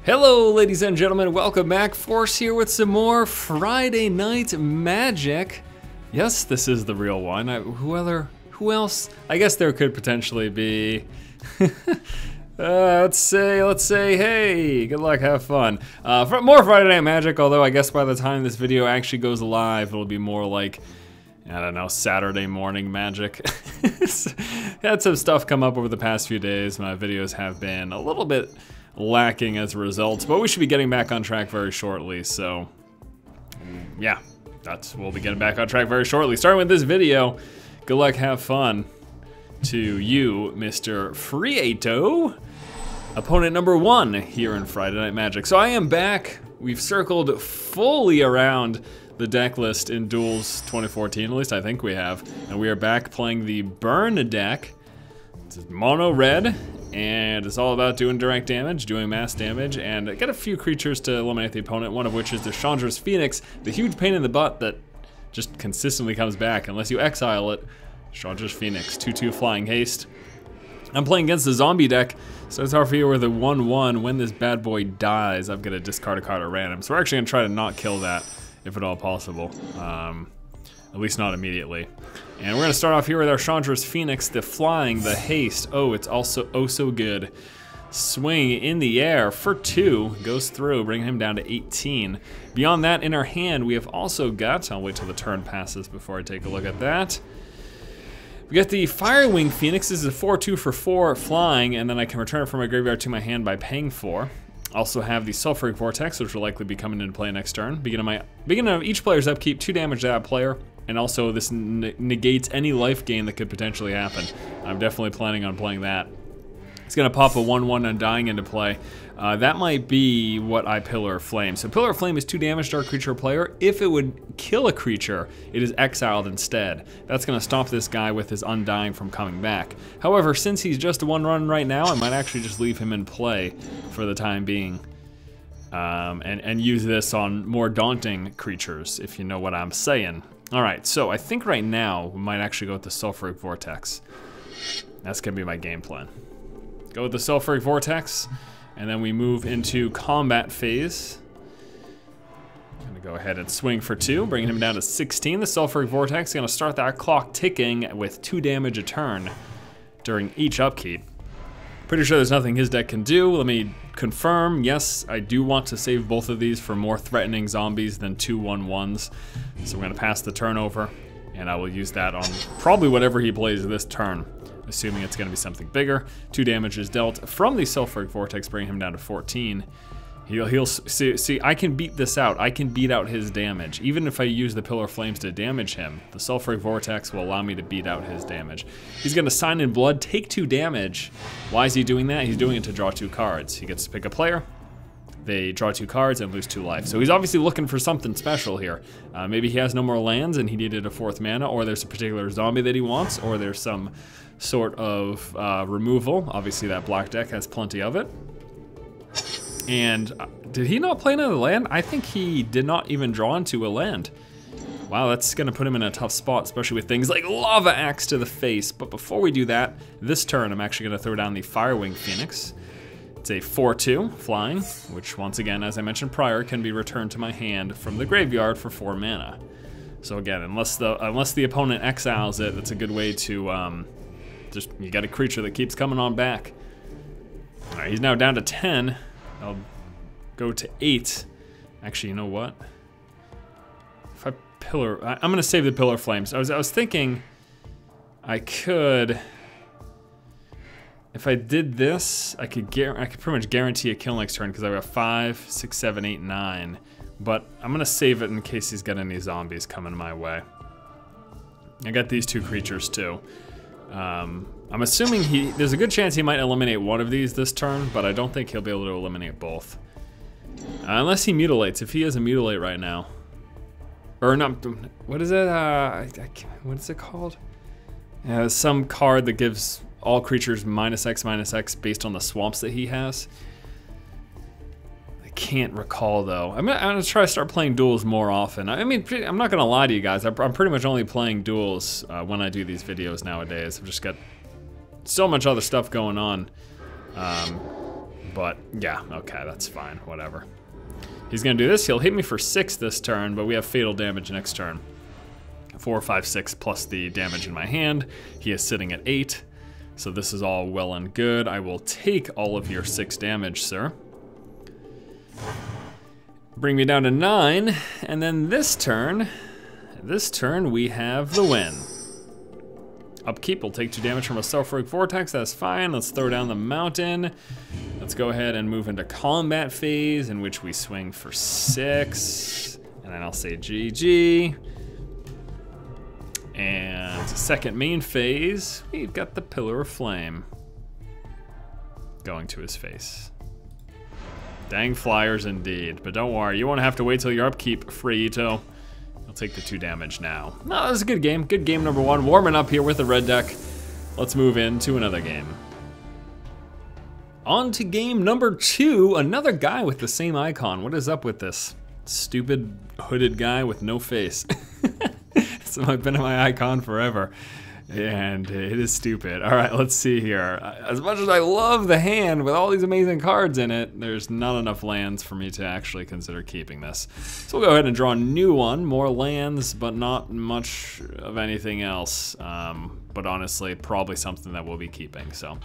Hello ladies and gentlemen, welcome back. Force here with some more Friday Night Magic. Yes, this is the real one. Who else? I guess there could potentially be, let's say, hey, good luck, have fun. More Friday Night Magic, although I guess by the time this video actually goes live, it'll be more like, I don't know, Saturday morning magic. Had some stuff come up over the past few days. My videos have been a little bit lacking as a result, but we should be getting back on track very shortly, so yeah, we'll be getting back on track very shortly. Starting with this video, good luck, have fun to you, Mr. Frieto, opponent number 1 here in Friday Night Magic. So I am back. We've circled fully around the deck list in Duels 2014, at least I think we have, and we are back playing the Burn deck. It's mono red, and it's all about doing direct damage, doing mass damage, and get a few creatures to eliminate the opponent, one of which is the Chandra's Phoenix, the huge pain in the butt that just consistently comes back unless you exile it. Chandra's Phoenix, 2/2 flying haste. I'm playing against the zombie deck, so it's hard for you with a 1/1. When this bad boy dies, I've got to discard a card at random. So we're actually gonna try to not kill that, if at all possible. At least not immediately. And we're gonna start off here with our Chandra's Phoenix, the flying, the haste. Oh, it's also oh so good. Swing in the air for 2, goes through, bringing him down to 18. Beyond that, in our hand, we have also got, I'll wait till the turn passes before I take a look at that. We got the Firewing Phoenix. This is a 4/2 for 4 flying, and then I can return it from my graveyard to my hand by paying 4. Also have the Sulfuric Vortex, which will likely be coming into play next turn. Beginning of each player's upkeep, 2 damage to that player, and also this negates any life gain that could potentially happen. I'm definitely planning on playing that. It's gonna pop a 1/1 Undying into play. That might be what I Pillar of Flame. So Pillar of Flame is 2 damage to our creature player. If it would kill a creature, it is exiled instead. That's gonna stop this guy with his Undying from coming back. However, since he's just a 1/1 right now, I might actually just leave him in play for the time being. And use this on more daunting creatures, if you know what I'm saying. All right, so I think right now we might actually go with the Sulfuric Vortex. That's gonna be my game plan. Go with the Sulfuric Vortex, and then we move into combat phase. I'm gonna go ahead and swing for 2, bringing him down to 16. The Sulfuric Vortex is gonna start that clock ticking with 2 damage a turn during each upkeep. Pretty sure there's nothing his deck can do. Let me confirm. Yes, I do want to save both of these for more threatening zombies than 2 1/1s. So we're gonna pass the turn over, and I will use that on probably whatever he plays this turn, assuming it's gonna be something bigger. 2 damage is dealt from the Sulfuric Vortex, bringing him down to 14. He'll see, I can beat this out. I can beat out his damage. Even if I use the Pillar of Flames to damage him, the Sulfuric Vortex will allow me to beat out his damage. He's gonna Sign in Blood, take 2 damage. Why is he doing that? He's doing it to draw 2 cards. He gets to pick a player, they draw 2 cards and lose 2 life. So he's obviously looking for something special here. Maybe he has no more lands and he needed a 4th mana, or there's a particular zombie that he wants, or there's some sort of removal. Obviously that black deck has plenty of it. And did he not play another land? I think he did not even draw into a land. Wow, that's gonna put him in a tough spot, especially with things like Lava Axe to the face. But before we do that, this turn I'm actually gonna throw down the Firewing Phoenix. It's a 4/2 flying, which once again, as I mentioned prior, can be returned to my hand from the graveyard for 4 mana. So again, unless the opponent exiles it, that's a good way to you got a creature that keeps coming on back. All right, he's now down to 10. I'll go to 8. Actually, you know what? If I Pillar, I'm gonna save the Pillar Flames. I was thinking I could, if I did this, I could pretty much guarantee a kill next turn because I've got 5, 6, 7, 8, 9. But I'm gonna save it in case he's got any zombies coming my way. I got these 2 creatures too. I'm assuming there's a good chance he might eliminate one of these this turn, but I don't think he'll be able to eliminate both. Unless he mutilates, if he has a mutilate right now. Or not, what is it? What is it called? Some card that gives all creatures -X/-X based on the swamps that he has. I can't recall though. I'm gonna try to start playing Duels more often. I mean, I'm not gonna lie to you guys. I'm pretty much only playing Duels when I do these videos nowadays. I've just got so much other stuff going on But yeah, okay, that's fine, whatever. He's gonna do this, he'll hit me for 6 this turn, but we have fatal damage next turn. 4, 5, 6 plus the damage in my hand. He is sitting at 8, so this is all well and good. I will take all of your 6 damage, sir. Bring me down to 9, and then this turn we have the win. Upkeep will take 2 damage from a Sulfuric Vortex, that's fine. Let's throw down the mountain. Let's go ahead and move into combat phase, in which we swing for 6. And then I'll say GG. And second main phase, we've got the Pillar of Flame going to his face. Dang flyers indeed, but don't worry, you won't have to wait till your upkeep, Freito. I'll take the 2 damage now. No, that was a good game. Good game number 1. Warming up here with the red deck. Let's move into another game. On to game number 2. Another guy with the same icon. What is up with this stupid hooded guy with no face? It's been my icon forever. And it is stupid. All right, let's see here. As much as I love the hand with all these amazing cards in it, there's not enough lands for me to actually consider keeping this. So we'll go ahead and draw a new one. More lands, but not much of anything else. But honestly, probably something that we'll be keeping. So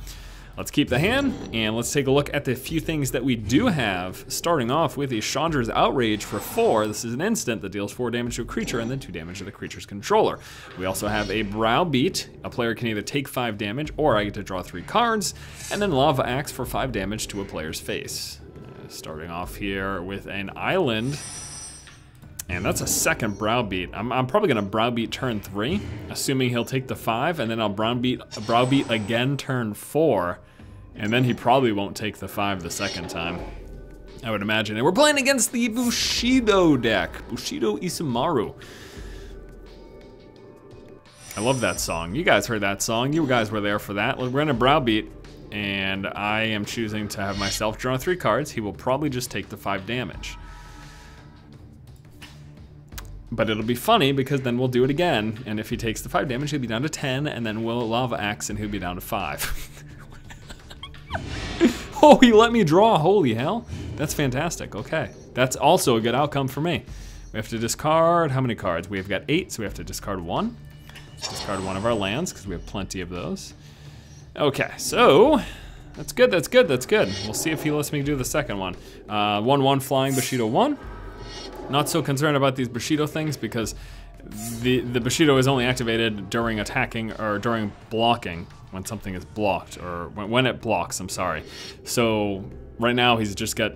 let's keep the hand, and let's take a look at the few things that we do have, starting off with a Chandra's Outrage for 4. This is an instant that deals 4 damage to a creature and then 2 damage to the creature's controller. We also have a Browbeat. A player can either take 5 damage, or I get to draw 3 cards, and then Lava Axe for 5 damage to a player's face. Starting off here with an Island, and that's a second Browbeat. I'm probably gonna Browbeat turn 3, assuming he'll take the 5, and then I'll Browbeat again turn 4, and then he probably won't take the 5 the second time, I would imagine. And we're playing against the Bushido deck, Bushido ISA. I love that song. You guys heard that song. You guys were there for that. We're gonna Browbeat, and I am choosing to have myself draw 3 cards. He will probably just take the 5 damage. But it'll be funny because then we'll do it again, and if he takes the 5 damage, he'll be down to 10, and then we'll Lava Axe and he'll be down to 5. Oh, he let me draw, holy hell. That's fantastic, okay. That's also a good outcome for me. We have to discard, how many cards? We've got 8, so we have to discard 1. Discard 1 of our lands, because we have plenty of those. Okay, so, that's good, that's good, that's good. We'll see if he lets me do the second one. 1/1 flying Bushido 1. Not so concerned about these Bushido things because the Bushido is only activated during attacking or during blocking, when something is blocked, or when it blocks, I'm sorry. So right now he's just got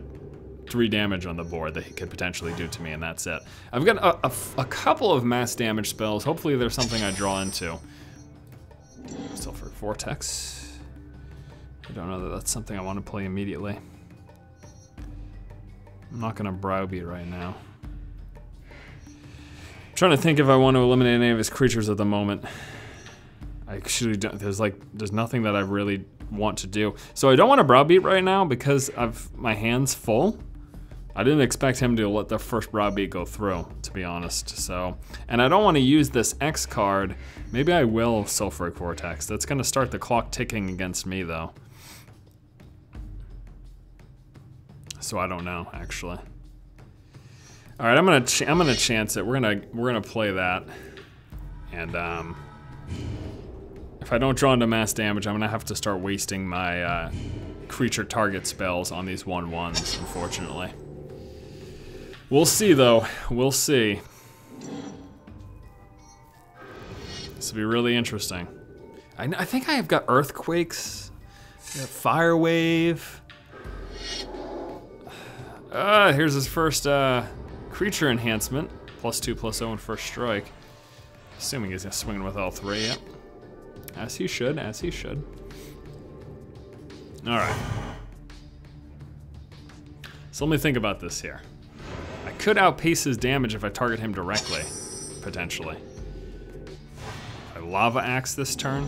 3 damage on the board that he could potentially do to me, and that's it. I've got a couple of mass damage spells. Hopefully there's something I draw into. Sulfuric Vortex. I don't know that that's something I want to play immediately. I'm not gonna Browbeat right now. I'm trying to think if I want to eliminate any of his creatures at the moment. I actually don't, there's nothing that I really want to do. So I don't want to Browbeat right now because my hand's full. I didn't expect him to let the first Browbeat go through, to be honest. So, and I don't want to use this X card. Maybe I will Sulfuric Vortex. That's gonna start the clock ticking against me though. So I don't know, actually. All right, I'm gonna chance it. We're gonna play that, and if I don't draw into mass damage, I'm gonna have to start wasting my creature target spells on these 1/1s, unfortunately. We'll see though, we'll see. This will be really interesting. I think I have got Earthquakes, got Fire Wave. Here's his first creature enhancement. +2/+0 and first strike. Assuming he's swinging with all 3, yep. As he should, as he should. All right. So let me think about this here. I could outpace his damage if I target him directly, potentially. I Lava Axe this turn.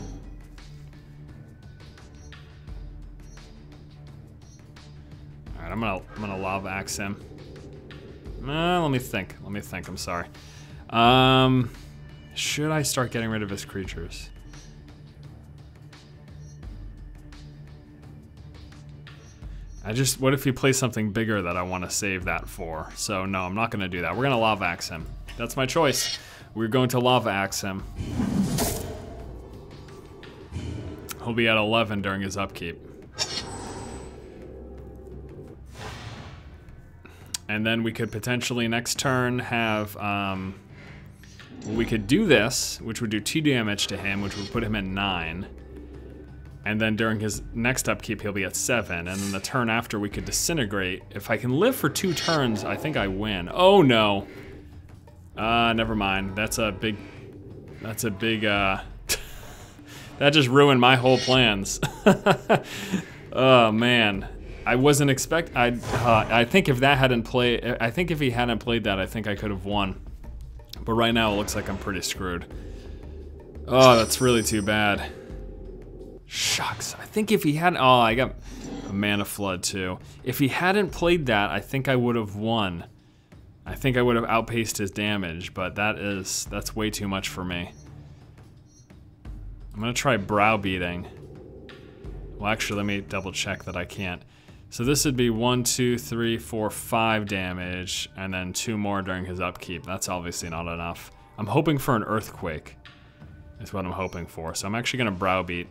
All right, I'm gonna Lava Axe him. Let me think, I'm sorry. Should I start getting rid of his creatures? What if he plays something bigger that I want to save that for? So no, I'm not gonna do that. We're gonna Lava Axe him. That's my choice. We're going to Lava Axe him. He'll be at 11 during his upkeep. And then we could potentially next turn have, we could do this, which would do 2 damage to him, which would put him at 9. And then during his next upkeep, he'll be at 7. And then the turn after, we could disintegrate. If I can live for 2 turns, I think I win. Oh no. Never mind. That's a big, that just ruined my whole plans. Oh man. I wasn't I think if that hadn't played, I think if he hadn't played that, I think I could have won. But right now it looks like I'm pretty screwed. Oh, that's really too bad. Shucks. I think if he hadn't, oh, I got a Mana Flood too. If he hadn't played that, I think I would have won. I think I would have outpaced his damage, but that's way too much for me. I'm gonna try Browbeating. Well, actually, let me double check that I can't. So this would be 1, 2, 3, 4, 5 damage, and then 2 more during his upkeep. That's obviously not enough. I'm hoping for an Earthquake. Is what I'm hoping for. So I'm actually gonna Browbeat.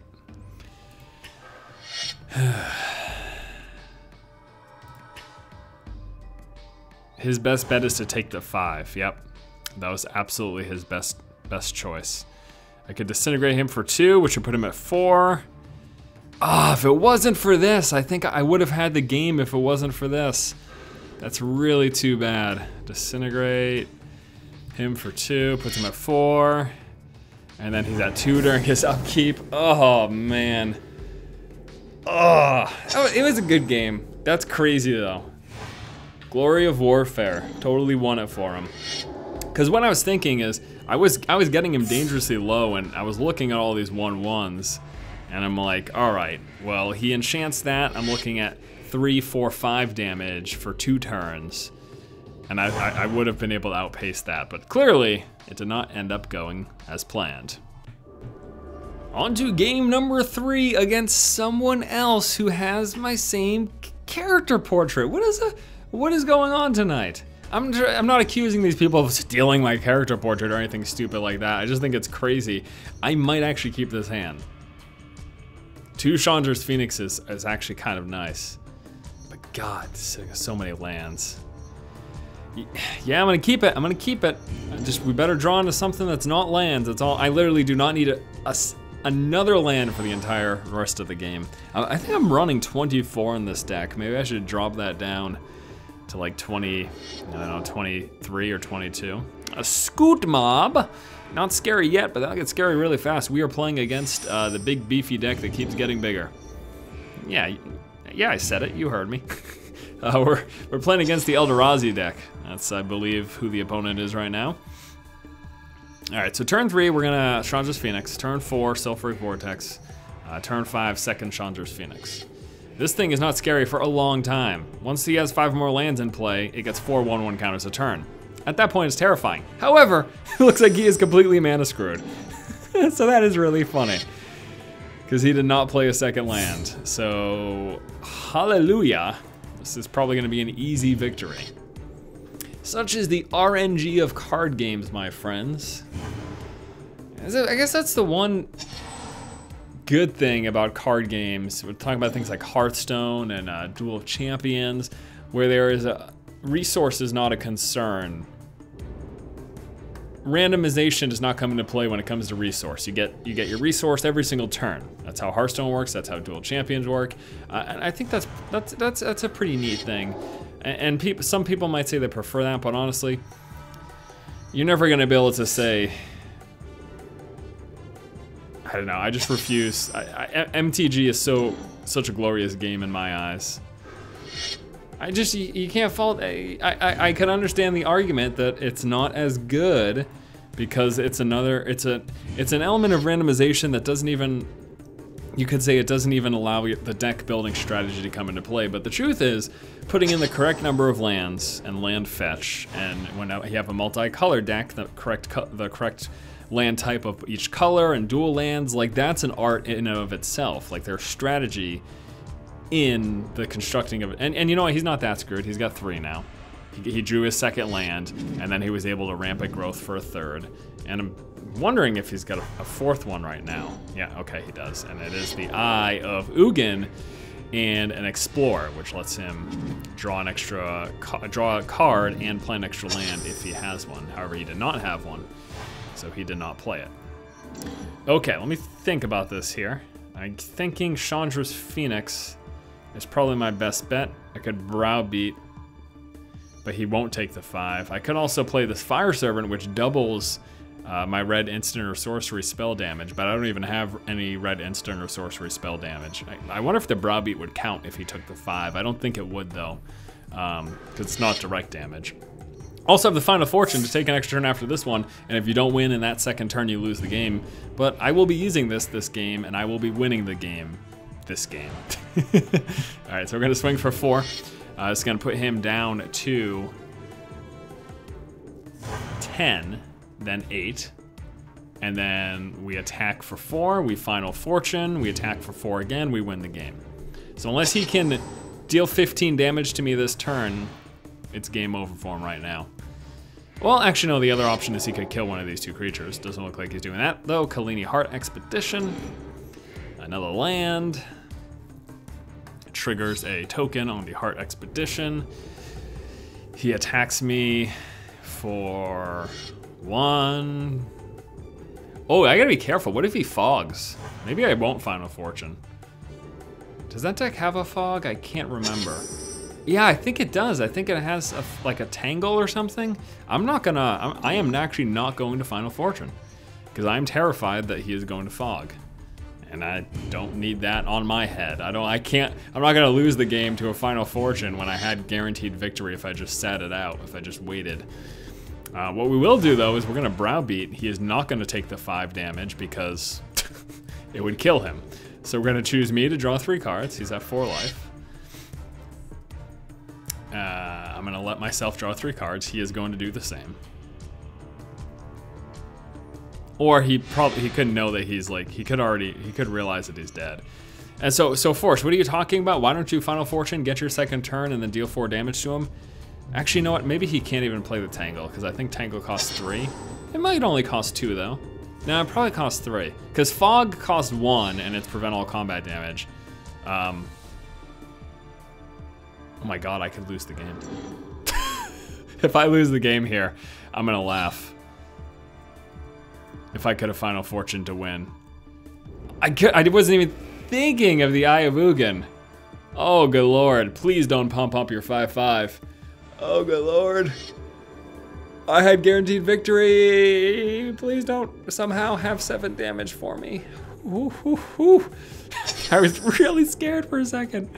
His best bet is to take the 5. Yep, that was absolutely his best choice. I could disintegrate him for 2, which would put him at 4. Ah, if it wasn't for this, I think I would have had the game if it wasn't for this. That's really too bad. Disintegrate him for 2, puts him at 4. And then he's at 2 during his upkeep. Oh, man. Oh, it was a good game. That's crazy, though. Glory of Warfare. Totally won it for him. Because what I was thinking is, I was getting him dangerously low, and I was looking at all these 1/1s. And I'm like, all right, well, he enchants that. I'm looking at 3, 4, 5 damage for 2 turns. And I would have been able to outpace that, but clearly it did not end up going as planned. On to game number 3 against someone else who has my same character portrait. What is going on tonight? I'm not accusing these people of stealing my character portrait or anything stupid like that. I just think it's crazy. I might actually keep this hand. 2 Chandra's Phoenixes is actually kind of nice. But God, so many lands. Yeah, I'm gonna keep it. I'm gonna keep it. We better draw into something that's not lands. That's all. I literally do not need another land for the entire rest of the game. I think I'm running 24 in this deck. Maybe I should drop that down to like 20, I don't know, 23 or 22. A Scoot Mob. Not scary yet, but that'll get scary really fast. We are playing against the big beefy deck that keeps getting bigger. Yeah, I said it. You heard me. We're playing against the Eldrazi deck. That's, I believe, who the opponent is right now. All right, so turn 3, we're gonna Chandra's Phoenix. Turn 4, Sulfuric Vortex. Turn 5, second Chandra's Phoenix. This thing is not scary for a long time. Once he has 5 more lands in play, it gets 4 1/1 counters a turn. At that point, it's terrifying. However, it looks like he is completely mana screwed. So that is really funny. Because he did not play a second land. So, hallelujah. This is probably gonna be an easy victory. Such is the RNG of card games, my friends. I guess that's the one good thing about card games. We're talking about things like Hearthstone and Duel of Champions, where there is resource is not a concern. Randomization does not come into play when it comes to resource. You get your resource every single turn. That's how Hearthstone works. That's how Duel Champions work. And I think that's a pretty neat thing. And some people might say they prefer that, but honestly, you're never gonna be able to say. I don't know. I just refuse. MTG is such a glorious game in my eyes. You can't fault. I can understand the argument that it's not as good because it's an element of randomization that doesn't even, you could say it doesn't even allow the deck building strategy to come into play. But the truth is, putting in the correct number of lands and land fetch, and when you have a multi-color deck, the correct land type of each color and dual lands, like that's an art in and of itself. Like their strategy in the constructing of it. And you know what, he's not that screwed. He's got 3 now. He drew his 2nd land, and then he was able to ramp it growth for a 3rd. And I'm wondering if he's got a 4th one right now. Yeah, okay, he does. And it is the Eye of Ugin and an Explorer, which lets him draw draw a card and play an extra land if he has one. However, he did not have one, so he did not play it. Okay, let me think about this here. I'm thinking Chandra's Phoenix is probably my best bet. I could browbeat, but he won't take the 5. I could also play this Fire Servant, which doubles my red instant or sorcery spell damage, but I don't even have any red instant or sorcery spell damage. I wonder if the browbeat would count if he took the 5. I don't think it would though, because it's not direct damage. Also have the Final Fortune to take an extra turn after this one, and if you don't win in that 2nd turn, you lose the game. But I will be using this game, and I will be winning the game this game. All right, so we're gonna swing for 4. It's gonna put him down to 10, then 8, and then we attack for 4, we Final Fortune, we attack for 4 again, we win the game. So unless he can deal 15 damage to me this turn, it's game over for him right now. Well, actually no, the other option is he could kill one of these 2 creatures. Doesn't look like he's doing that though. Kalini Heart Expedition, another land. Triggers a token on the Heart Expedition. He attacks me for 1. Oh, I gotta be careful. What if he fogs? Maybe I won't Final Fortune. Does that deck have a fog? I can't remember. Yeah, I think it does. I think it has like a tangle or something. I am actually not going to Final Fortune because I'm terrified that he is going to fog. And I don't need that on my head. I'm not gonna lose the game to a Final Fortune when I had guaranteed victory if I just sat it out, if I just waited. What we will do though is we're gonna browbeat. He is not gonna take the 5 damage because it would kill him. So we're gonna choose me to draw 3 cards. He's at 4 life. I'm gonna let myself draw 3 cards. He is going to do the same. Or he couldn't know that he's like, he could realize that he's dead. And so Force, what are you talking about? Why don't you Final Fortune, get your 2nd turn, and then deal 4 damage to him? Actually, you know what? Maybe he can't even play the Tangle, because I think Tangle costs 3. It might only cost 2, though. No, it probably costs 3. Because Fog costs 1, and it's prevent all combat damage. Oh my god, I could lose the game. If I lose the game here, I'm gonna laugh. If I could have Final Fortune to win. I wasn't even thinking of the Eye of Ugin. Oh, good lord. Please don't pump up your 5/5. Oh, good lord. I had guaranteed victory. Please don't somehow have 7 damage for me. Ooh, ooh, ooh. I was really scared for a second.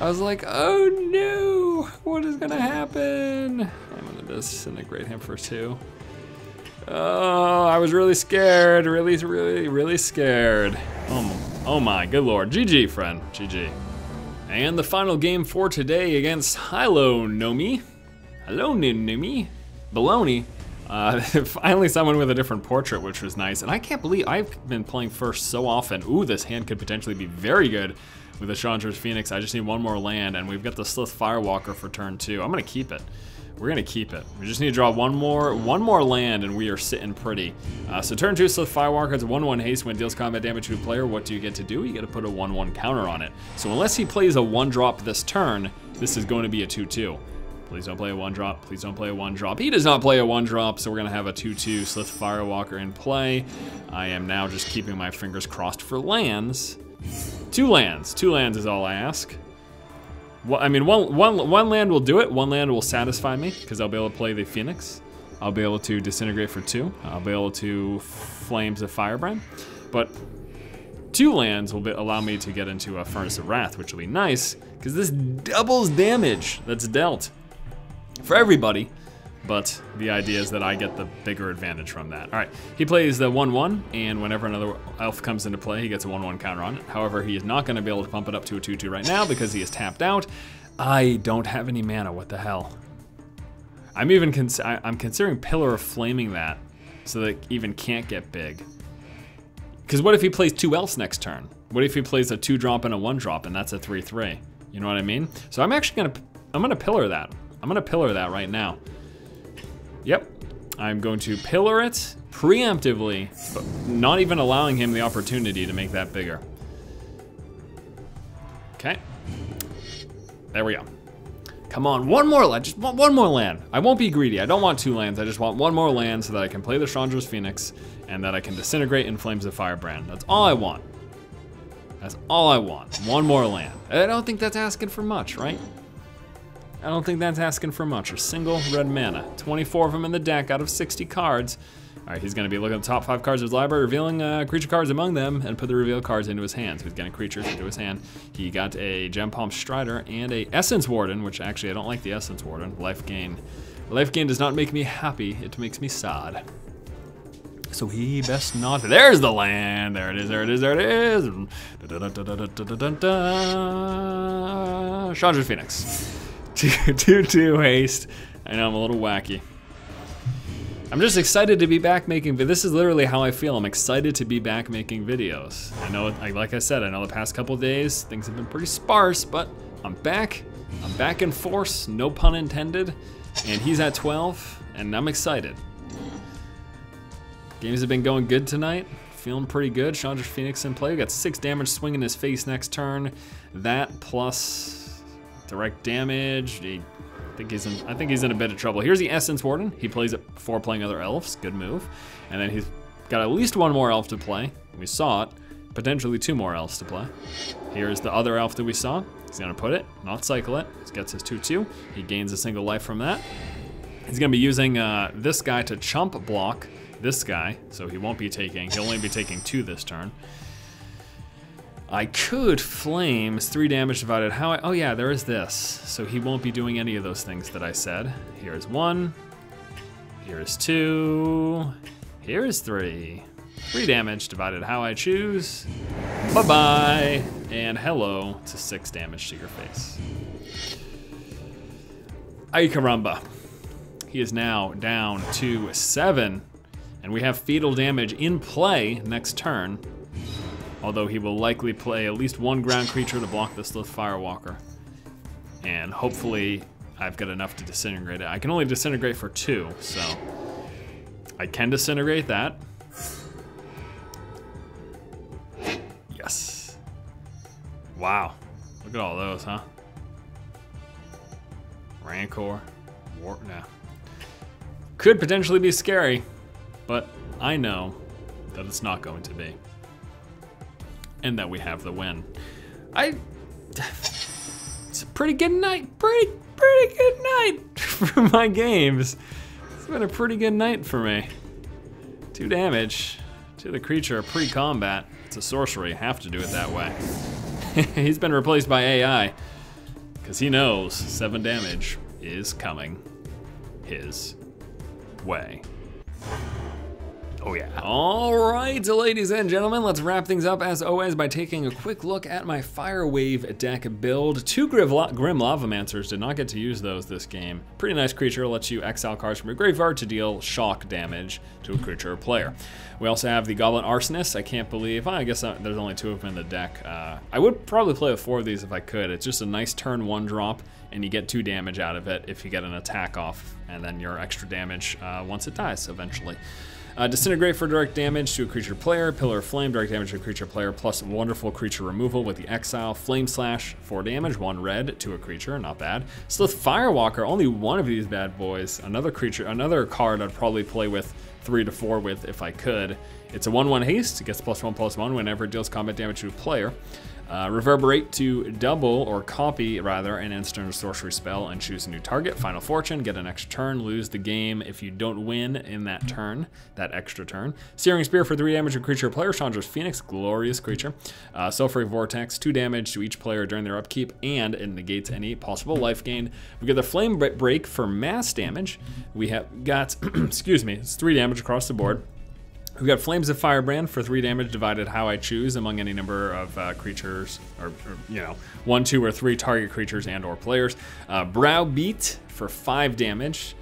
I was like, oh no, what is gonna happen? I'm gonna disintegrate him for 2. Oh, I was really scared, really scared. Oh my, good lord. GG, friend, GG. And the final game for today against Hello Nomi. Hello Nomi. Baloney. Finally someone with a different portrait, which was nice. And I can't believe I've been playing first so often. Ooh, this hand could potentially be very good with the Chandra's Phoenix. I just need 1 more land, and we've got the Slith Firewalker for turn 2. I'm gonna keep it. We're gonna keep it. We just need to draw one more land, and we are sitting pretty. So turn 2, Slith Firewalker. It's a 1/1 haste. When it deals combat damage to a player, what do you get to do? You get to put a 1/1 counter on it. So unless he plays a 1-drop this turn, this is going to be a 2/2. Please don't play a 1-drop. Please don't play a 1-drop. He does not play a 1-drop, so we're gonna have a 2/2 Slith Firewalker in play. I am now just keeping my fingers crossed for lands. 2 lands. 2 lands is all I ask. Well, I mean, one land will do it. 1 land will satisfy me because I'll be able to play the Phoenix. I'll be able to disintegrate for 2. I'll be able to Flames of Firebrand. But 2 lands will allow me to get into a Furnace of Wrath, which will be nice because this doubles damage that's dealt for everybody. But the idea is that I get the bigger advantage from that. All right, he plays the 1/1, and whenever another elf comes into play, he gets a 1/1 counter on it. However, he is not gonna be able to pump it up to a 2/2 right now because he is tapped out. I don't have any mana, what the hell? I'm considering Pillar of Flaming that, so that it even can't get big. Because what if he plays 2 elves next turn? What if he plays a 2-drop and a 1-drop, and that's a 3/3? You know what I mean? So I'm actually gonna pillar that. I'm gonna pillar that right now. Yep, I'm going to pillar it preemptively, but not even allowing him the opportunity to make that bigger. Okay, there we go. Come on, one more land, just want one more land. I won't be greedy, I don't want 2 lands, I just want one more land so that I can play the Chandra's Phoenix and that I can disintegrate in Flames of Firebrand. That's all I want. That's all I want, one more land. I don't think that's asking for much, right? I don't think that's asking for much. A single red mana, 24 of them in the deck out of 60 cards. All right, he's gonna be looking at the top 5 cards of his library, revealing creature cards among them, and put the revealed cards into his hand. So he's getting creatures into his hand. He got a Gem Palm Strider and a Essence Warden, which actually I don't like the Essence Warden. Life gain. Life gain does not make me happy, it makes me sad. So he best not. There's the land. There it is, there it is, there it is. Chandra's Phoenix. 2/2 haste. I know I'm a little wacky. I'm just excited to be back making, but this is literally how I feel. I'm excited to be back making videos. I know, like I said, I know the past couple days, things have been pretty sparse, but I'm back. I'm back in force, no pun intended. And he's at 12, and I'm excited. Games have been going good tonight. Feeling pretty good. Chandra's Phoenix in play. We got 6 damage swing in his face next turn. That plus direct damage. I think he's in a bit of trouble. Here's the Essence Warden. He plays it before playing other elves. Good move. And then he's got at least 1 more elf to play. We saw it. Potentially 2 more elves to play. Here's the other elf that we saw. He's gonna put it, not cycle it. He gets his 2/2. He gains a single life from that. He's gonna be using this guy to chump block this guy, so he won't be taking, he'll only be taking 2 this turn. I could Flames, 3 damage divided. How oh yeah, there is this. So he won't be doing any of those things that I said. Here's 1, here's 2, here's 3. 3 damage divided how I choose. Bye-bye, and hello to 6 damage to your face. Ay caramba. He is now down to 7, and we have Fatal Damage in play next turn. Although he will likely play at least 1 ground creature to block this Slith Firewalker. And hopefully I've got enough to disintegrate it. I can only disintegrate for 2, so I can disintegrate that. Yes. Wow, look at all those, huh? Rancor, nah. Could potentially be scary, but I know that it's not going to be. And that we have the win. It's a pretty good night, pretty good night for my games. It's been a pretty good night for me. 2 damage to the creature pre-combat. It's a sorcery, have to do it that way. He's been replaced by AI, because he knows 7 damage is coming his way. Oh yeah. All right, ladies and gentlemen, let's wrap things up as always by taking a quick look at my Firewave deck build. 2 Grim Lavamancers, did not get to use those this game. Pretty nice creature, lets you exile cards from your graveyard to deal shock damage to a creature or player. We also have the Goblin Arsonist. I can't believe, I guess there's only 2 of them in the deck. I would probably play with 4 of these if I could. It's just a nice turn 1 drop, and you get 2 damage out of it if you get an attack off, and then your extra damage once it dies eventually. Disintegrate for direct damage to a creature player, Pillar of Flame, direct damage to a creature player, plus wonderful creature removal with the Exile, Flame Slash, 4 damage, 1 red to a creature, not bad. Slith Firewalker, only 1 of these bad boys, another creature, another card I'd probably play with 3 to 4 with if I could. It's a 1/1 haste, it gets +1/+1 whenever it deals combat damage to a player. Reverberate to double, or copy rather, an instant or sorcery spell and choose a new target. Final Fortune, get an extra turn, lose the game if you don't win in that turn, that extra turn. Searing Spear for 3 damage to creature or player. Chandra's Phoenix, glorious creature. Sulphuric Vortex, 2 damage to each player during their upkeep, and it negates any possible life gain. We get the Flame Break for mass damage. We have got, excuse me, it's 3 damage across the board. We've got Flames of Firebrand for 3 damage divided how I choose among any number of creatures, or you know, 1, 2, or 3 target creatures and or players. Browbeat for 5 damage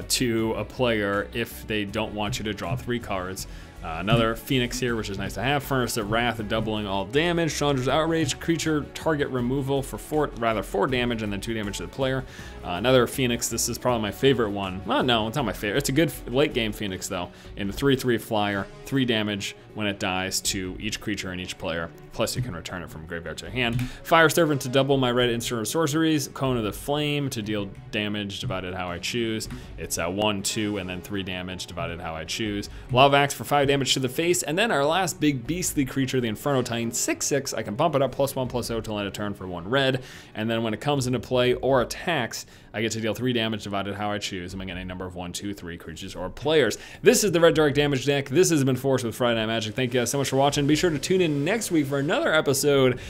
to a player if they don't want you to draw 3 cards. Another Phoenix here, which is nice to have. Furnace of Wrath, doubling all damage. Chandra's Outrage, creature target removal for 4 damage and then 2 damage to the player. Another Phoenix, this is probably my favorite one. Well, no, it's not my favorite. It's a good late game Phoenix though. In a 3/3 flyer, 3 damage when it dies to each creature and each player. Plus you can return it from graveyard to hand. Fire Servant to double my red instant of sorceries. Cone of the Flame to deal damage divided how I choose. It's 1, 2, and then 3 damage divided how I choose. Lava Axe for 5 damage to the face. And then our last big beastly creature, the Inferno Titan, 6/6. I can bump it up +1/+0 till end of turn for 1 red. And then when it comes into play or attacks, I get to deal 3 damage divided how I choose. I'm getting a number of 1, 2, 3 creatures or players. This is the Red Dark Damage deck. This has been Force with Friday Night Magic. Thank you guys so much for watching. Be sure to tune in next week for another episode.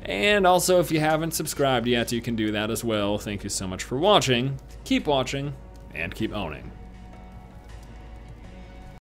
And also, if you haven't subscribed yet, you can do that as well. Thank you so much for watching. Keep watching and keep owning.